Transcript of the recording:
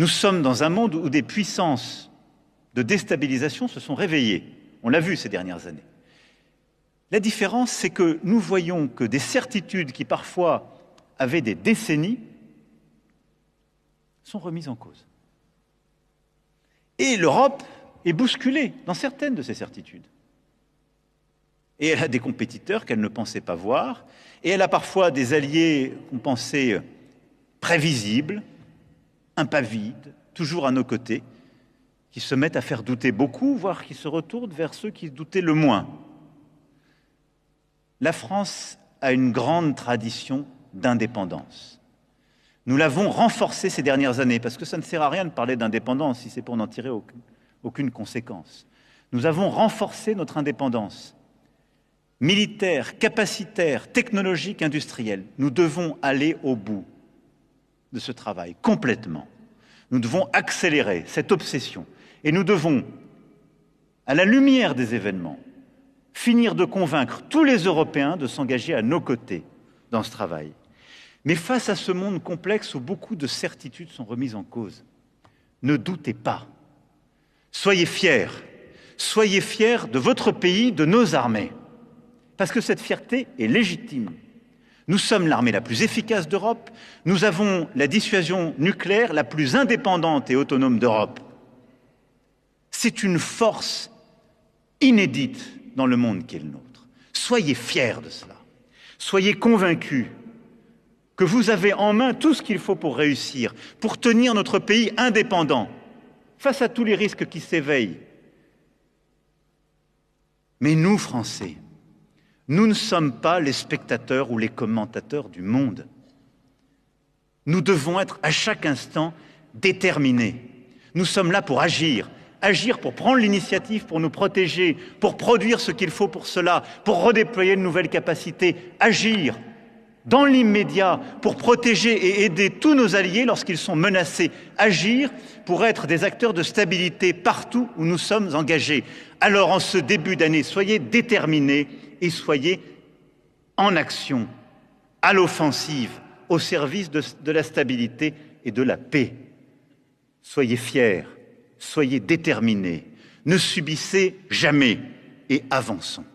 Nous sommes dans un monde où des puissances de déstabilisation se sont réveillées. On l'a vu ces dernières années. La différence, c'est que nous voyons que des certitudes qui parfois avaient des décennies sont remises en cause. Et l'Europe est bousculée dans certaines de ces certitudes. Et elle a des compétiteurs qu'elle ne pensait pas voir, et elle a parfois des alliés qu'on pensait prévisibles, impavides, toujours à nos côtés, qui se mettent à faire douter beaucoup, voire qui se retournent vers ceux qui doutaient le moins. La France a une grande tradition d'indépendance. Nous l'avons renforcée ces dernières années, parce que ça ne sert à rien de parler d'indépendance si c'est pour n'en tirer aucune conséquence. Nous avons renforcé notre indépendance militaire, capacitaire, technologique, industrielle. Nous devons aller au bout de ce travail, complètement. Nous devons accélérer cette obsession. Et nous devons, à la lumière des événements, finir de convaincre tous les Européens de s'engager à nos côtés dans ce travail. Mais face à ce monde complexe où beaucoup de certitudes sont remises en cause, ne doutez pas. Soyez fiers de votre pays, de nos armées. Parce que cette fierté est légitime. Nous sommes l'armée la plus efficace d'Europe, nous avons la dissuasion nucléaire la plus indépendante et autonome d'Europe. C'est une force inédite dans le monde qui est le nôtre. Soyez fiers de cela. Soyez convaincus que vous avez en main tout ce qu'il faut pour réussir, pour tenir notre pays indépendant face à tous les risques qui s'éveillent. Mais nous, Français, nous ne sommes pas les spectateurs ou les commentateurs du monde. Nous devons être à chaque instant déterminés. Nous sommes là pour agir pour prendre l'initiative, pour nous protéger, pour produire ce qu'il faut pour cela, pour redéployer de nouvelles capacités, agir dans l'immédiat pour protéger et aider tous nos alliés lorsqu'ils sont menacés, agir pour être des acteurs de stabilité partout où nous sommes engagés. Alors en ce début d'année, soyez déterminés et soyez en action, à l'offensive, au service de la stabilité et de la paix. Soyez fiers, soyez déterminés, ne subissez jamais et avançons.